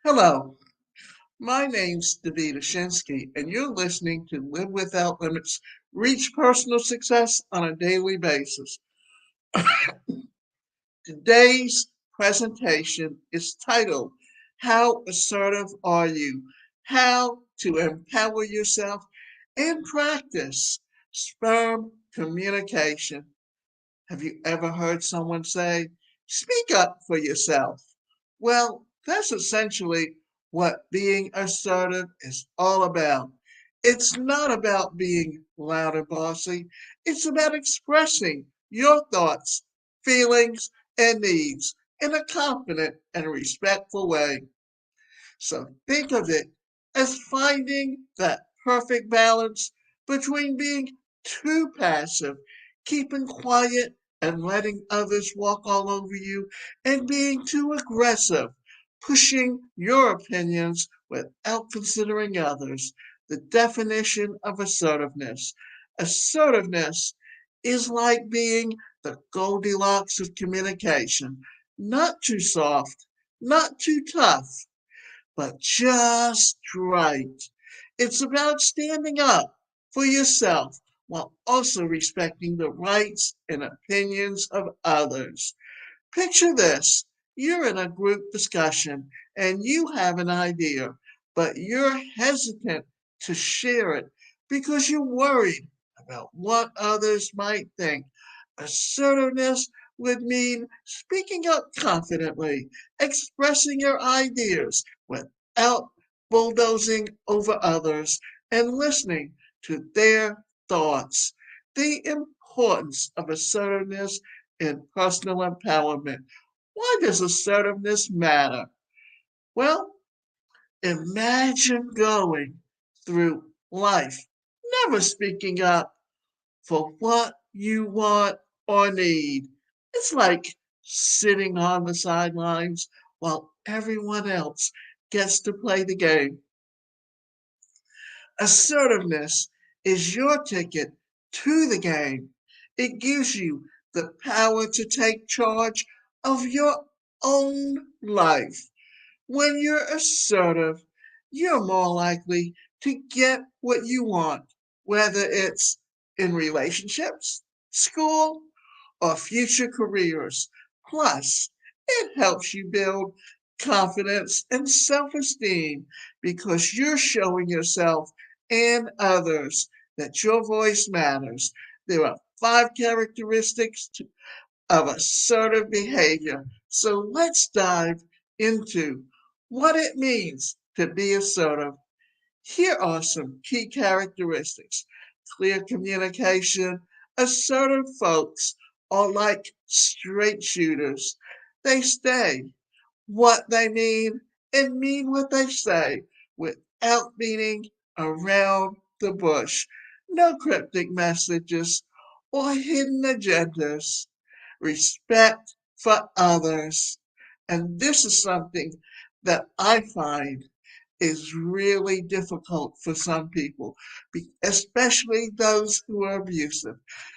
Hello, my name's David Ashinsky, and you're listening to Live Without Limits, Reach Personal Success on a Daily Basis. Today's presentation is titled, How Assertive Are You? How to Empower Yourself and Practice Sperm Communication. Have you ever heard someone say, speak up for yourself? Well, that's essentially what being assertive is all about. It's not about being loud and bossy, it's about expressing your thoughts, feelings, and needs in a confident and respectful way. So think of it as finding that perfect balance between being too passive, keeping quiet and letting others walk all over you, and being too aggressive, pushing your opinions without considering others. The definition of assertiveness. Assertiveness is like being the Goldilocks of communication, not too soft, not too tough, but just right. It's about standing up for yourself while also respecting the rights and opinions of others. Picture this, you're in a group discussion and you have an idea, but you're hesitant to share it because you're worried about what others might think. Assertiveness would mean speaking up confidently, expressing your ideas without bulldozing over others, and listening to their thoughts. The importance of assertiveness in personal empowerment. Why does assertiveness matter? Well, imagine going through life never speaking up for what you want or need. It's like sitting on the sidelines while everyone else gets to play the game. Assertiveness is your ticket to the game. It gives you the power to take charge of your own life. When you're assertive, you're more likely to get what you want, whether it's in relationships, school, or future careers. Plus, it helps you build confidence and self esteem because you're showing yourself and others that your voice matters. There are five characteristics of assertive behavior. So let's dive into what it means to be assertive. Here are some key characteristics: clear communication. Assertive folks are like straight shooters. They say what they mean and what they say without beating around the bush. No cryptic messages or hidden agendas. Respect for others. And this is something that I find is really difficult for some people, especially those who are abusive.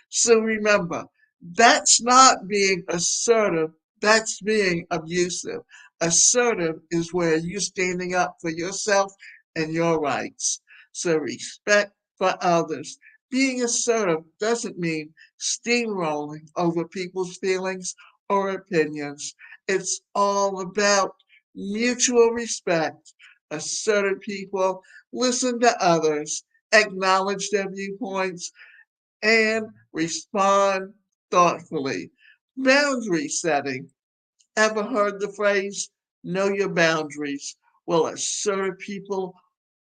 So remember, that's not being assertive, that's being abusive. Assertive is where you're standing up for yourself and your rights. So respect for others. Being assertive doesn't mean steamrolling over people's feelings or opinions. It's all about mutual respect. Assertive people listen to others, acknowledge their viewpoints, and respond thoughtfully. Boundary setting. Ever heard the phrase, know your boundaries? Well, assertive people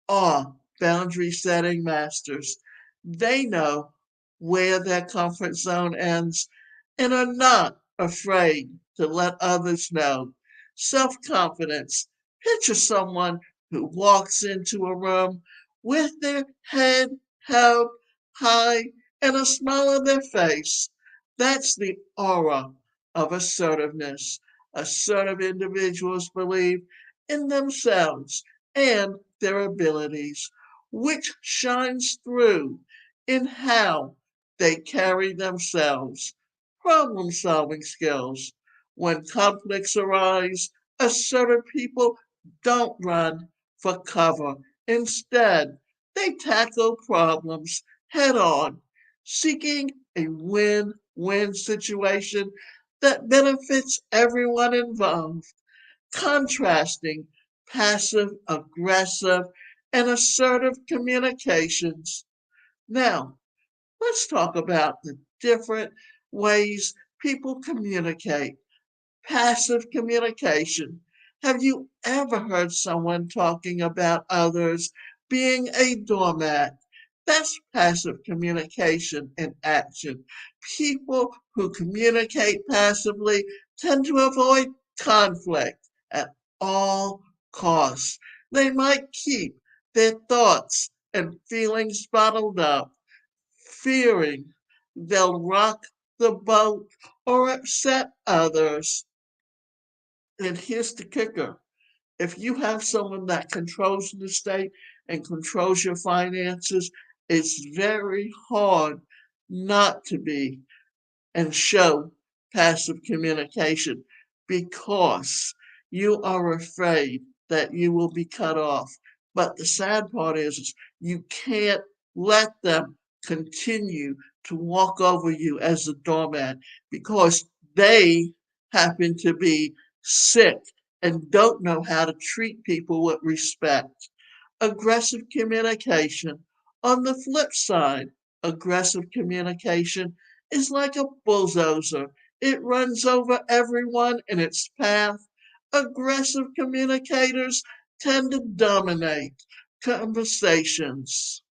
are boundary setting masters. They know where their comfort zone ends and are not afraid to let others know. Self confidence. Picture someone who walks into a room with their head held high and a smile on their face. That's the aura of assertiveness. Assertive individuals believe in themselves and their abilities, which shines through in how they carry themselves. Problem solving skills. When conflicts arise, assertive people don't run for cover. Instead, they tackle problems head on, seeking a win-win situation that benefits everyone involved, contrasting passive aggressive and assertive communications. Now, let's talk about the different ways people communicate. Passive communication. Have you ever heard someone talking about others being a doormat? That's passive communication in action. People who communicate passively tend to avoid conflict at all costs. They might keep their thoughts and feelings bottled up, fearing they'll rock the boat or upset others. And here's the kicker. If you have someone that controls the state and controls your finances, it's very hard not to be and show passive communication because you are afraid that you will be cut off. But the sad part is you can't let them continue to walk over you as a doormat because they happen to be sick and don't know how to treat people with respect. Aggressive communication. On the flip side, aggressive communication is like a bulldozer. It runs over everyone in its path. Aggressive communicators tend to dominate conversations,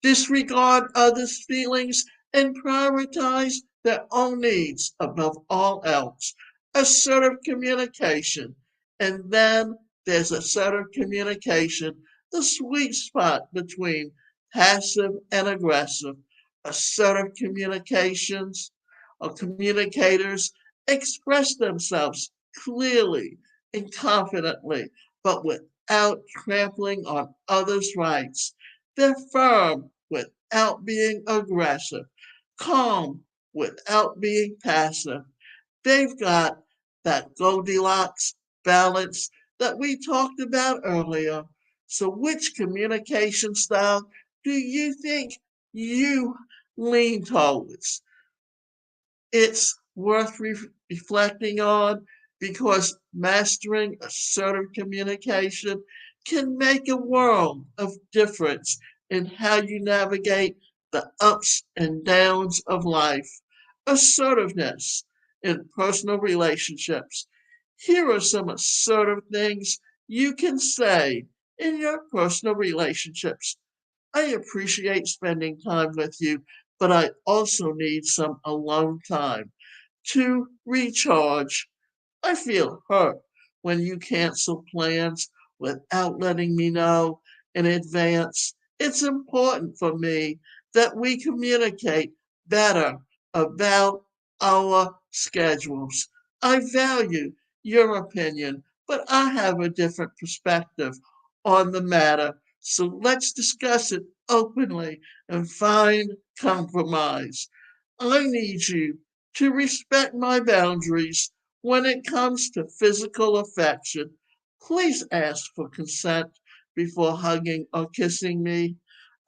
disregard others' feelings, and prioritize their own needs above all else. Assertive communication. And then there's assertive communication, the sweet spot between passive and aggressive. Assertive communications or communicators express themselves clearly and confidently, but without trampling on others' rights. They're firm without being aggressive, calm without being passive. They've got that Goldilocks balance that we talked about earlier. So, which communication style do you think you lean towards? It's worth reflecting on because mastering assertive communication can make a world of difference in how you navigate the ups and downs of life. Assertiveness in personal relationships. Here are some assertive things you can say in your personal relationships. I appreciate spending time with you, but I also need some alone time to recharge. I feel hurt when you cancel plans without letting me know in advance. It's important for me that we communicate better about our schedules. I value your opinion, but I have a different perspective on the matter. So let's discuss it openly and find compromise. I need you to respect my boundaries when it comes to physical affection. Please ask for consent before hugging or kissing me.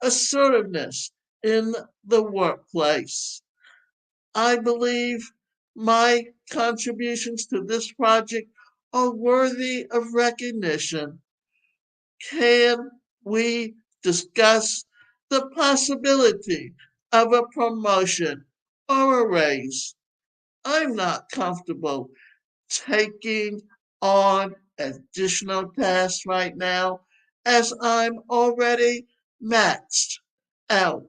Assertiveness in the workplace. I believe my contributions to this project are worthy of recognition. Can we discuss the possibility of a promotion or a raise? I'm not comfortable taking on additional tasks right now as I'm already maxed out.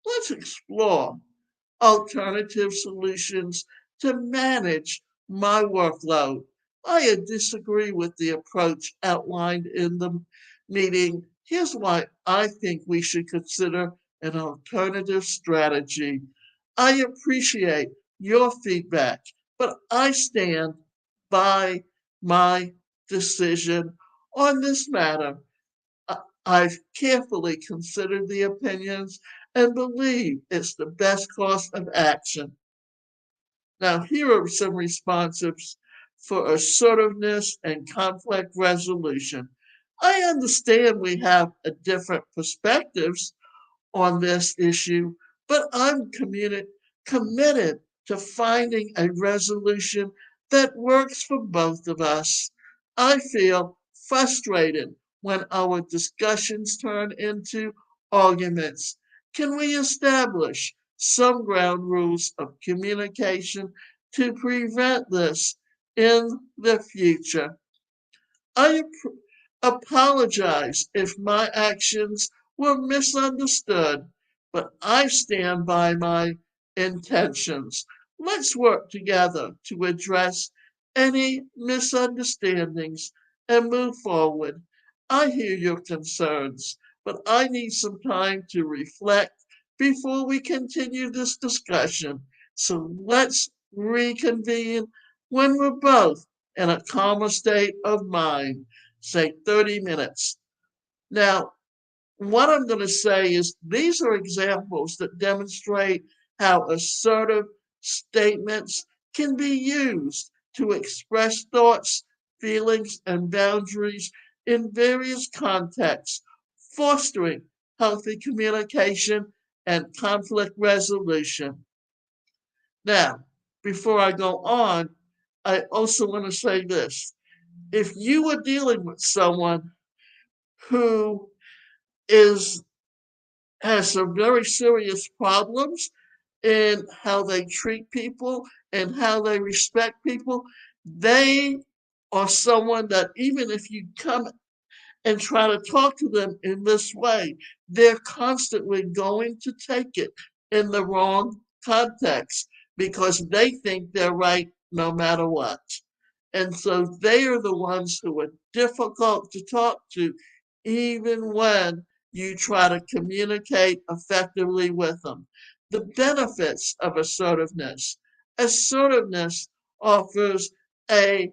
Let's explore alternative solutions to manage my workload. I disagree with the approach outlined in the meeting. Here's why I think we should consider an alternative strategy. I appreciate your feedback, but I stand by my decision on this matter. I've carefully considered the opinions and believe it's the best course of action. Now, here are some responses for assertiveness and conflict resolution. I understand we have a different perspectives on this issue, but I'm committed to finding a resolution that works for both of us. I feel frustrated when our discussions turn into arguments. Can we establish some ground rules of communication to prevent this in the future? I apologize if my actions were misunderstood, but I stand by my intentions. Let's work together to address any misunderstandings and move forward. I hear your concerns, but I need some time to reflect before we continue this discussion. So let's reconvene when we're both in a calmer state of mind, say 30 minutes. Now, what I'm going to say is these are examples that demonstrate how assertive statements can be used to express thoughts, feelings, and boundaries in various contexts, fostering healthy communication and conflict resolution. Now, before I go on, I also want to say this. If you are dealing with someone who is has some very serious problems in how they treat people and how they respect people, they are someone that even if you come and try to talk to them in this way, they're constantly going to take it in the wrong context because they think they're right no matter what. And so they are the ones who are difficult to talk to, even when you try to communicate effectively with them. The benefits of assertiveness. Assertiveness offers a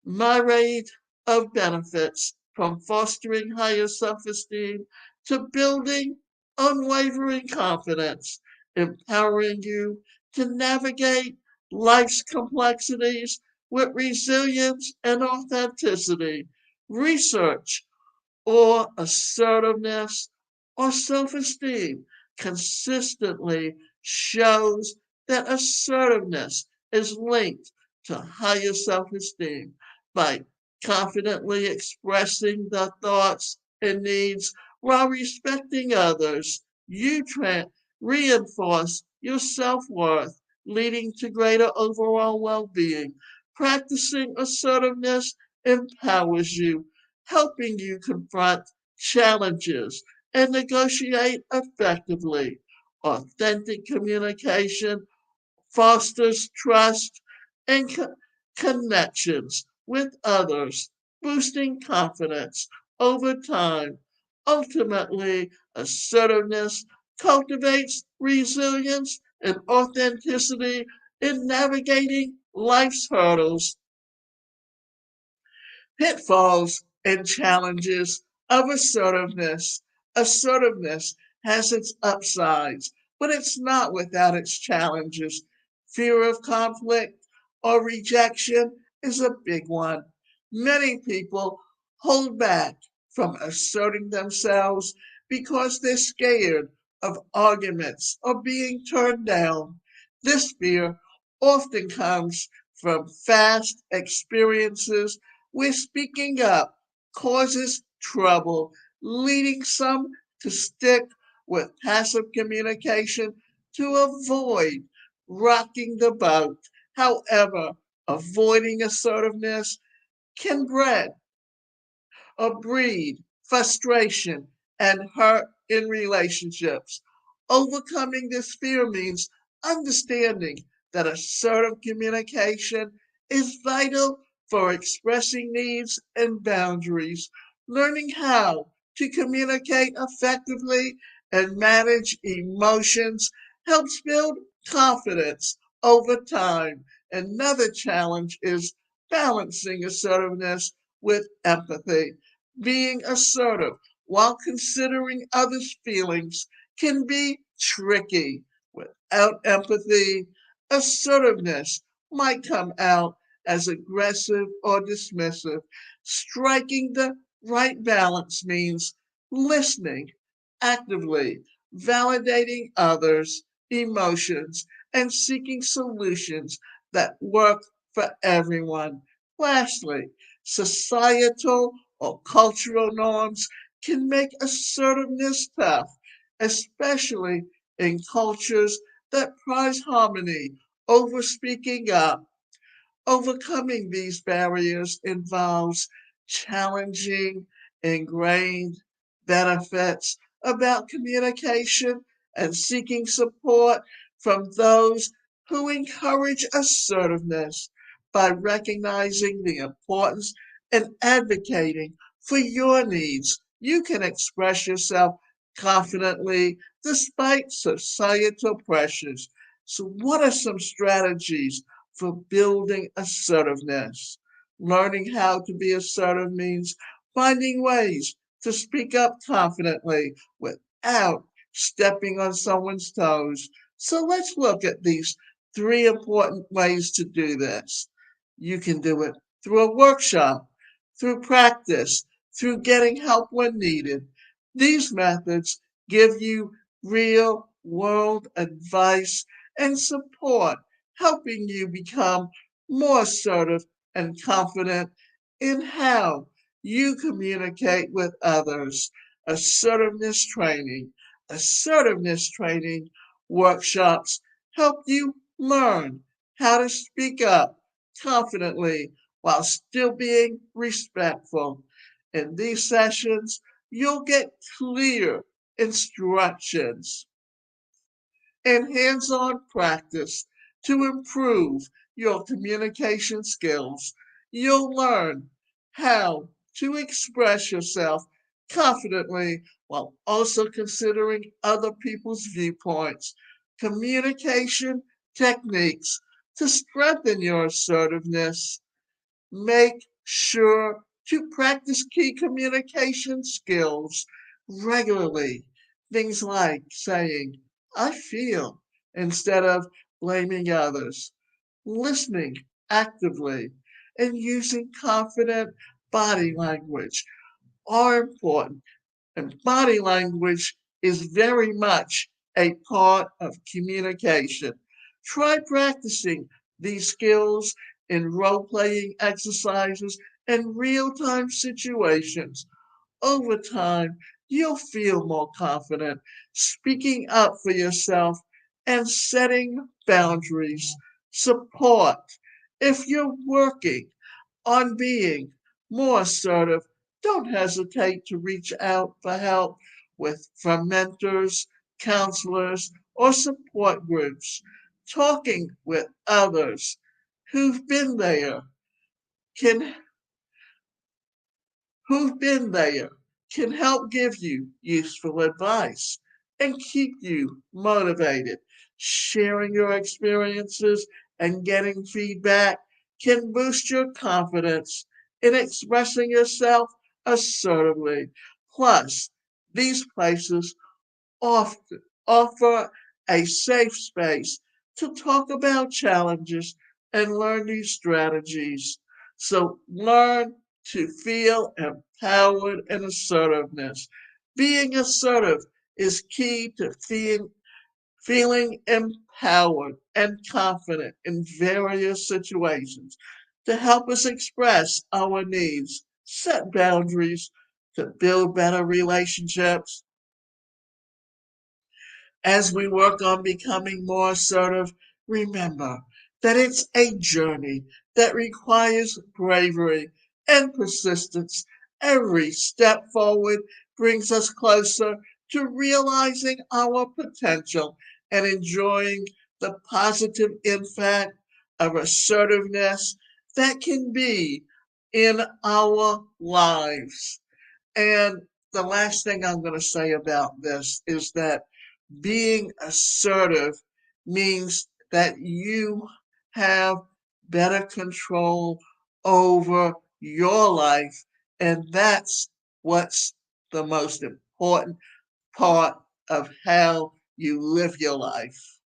myriad of benefits from fostering higher self esteem to building unwavering confidence, empowering you to navigate life's complexities with resilience and authenticity. Research or assertiveness or self esteem consistently shows that assertiveness is linked to higher self esteem by confidently expressing the thoughts and needs while respecting others. You reinforce your self worth, leading to greater overall well being. Practicing assertiveness empowers you, helping you confront challenges and negotiate effectively. Authentic communication fosters trust and connections with others, boosting confidence over time. Ultimately, assertiveness cultivates resilience and authenticity in navigating life's hurdles. Pitfalls and challenges of assertiveness. Assertiveness has its upsides, but it's not without its challenges. Fear of conflict or rejection is a big one. Many people hold back from asserting themselves because they're scared of arguments or being turned down. This fear often comes from past experiences where speaking up causes trouble, leading some to stick with passive communication to avoid rocking the boat. However, avoiding assertiveness can breed frustration and hurt in relationships. Overcoming this fear means understanding that assertive communication is vital for expressing needs and boundaries. Learning how to communicate effectively and manage emotions helps build confidence over time. Another challenge is balancing assertiveness with empathy. Being assertive while considering others' feelings can be tricky. Without empathy, assertiveness might come out as aggressive or dismissive. Striking the right balance means listening actively, validating others' emotions, and seeking solutions that work for everyone. Lastly, societal or cultural norms can make assertiveness tough, especially in cultures that prize harmony over speaking up. Overcoming these barriers involves challenging ingrained benefits about communication and seeking support from those who encourage assertiveness by recognizing the importance and advocating for your needs. You can express yourself confidently despite societal pressures. So, what are some strategies for building assertiveness? Learning how to be assertive means finding ways to speak up confidently without stepping on someone's toes. So let's look at these three important ways to do this. You can do it through a workshop, through practice, through getting help when needed. These methods give you real world advice and support, helping you become more assertive and confident in how you communicate with others. Assertiveness training. Assertiveness training workshops help you learn how to speak up confidently while still being respectful. In these sessions, you'll get clear instructions and hands on practice to improve your communication skills. You'll learn how to express yourself confidently while also considering other people's viewpoints. Communication techniques to strengthen your assertiveness. Make sure to practice key communication skills regularly. Things like saying, I feel, instead of blaming others, listening actively, and using confident body language are important. And body language is very much a part of communication. Try practicing these skills in role playing exercises and real time situations. Over time, you'll feel more confident speaking up for yourself and setting boundaries. Support. If you're working on being more assertive, don't hesitate to reach out for help from mentors, counselors, or support groups. Talking with others who've been there can who've been there can help give you useful advice and keep you motivated. Sharing your experiences and getting feedback can boost your confidence in expressing yourself assertively. Plus, these places often offer a safe space to talk about challenges and learn new strategies. So learn to feel empowered and assertiveness. Being assertive is key to feeling empowered and confident in various situations to help us express our needs, set boundaries, to build better relationships. As we work on becoming more assertive, remember that it's a journey that requires bravery and persistence. Every step forward brings us closer to realizing our potential and enjoying the positive impact of assertiveness that can be in our lives. And the last thing I'm going to say about this is that being assertive means that you have better control over your life, and that's what's the most important part of how you live your life.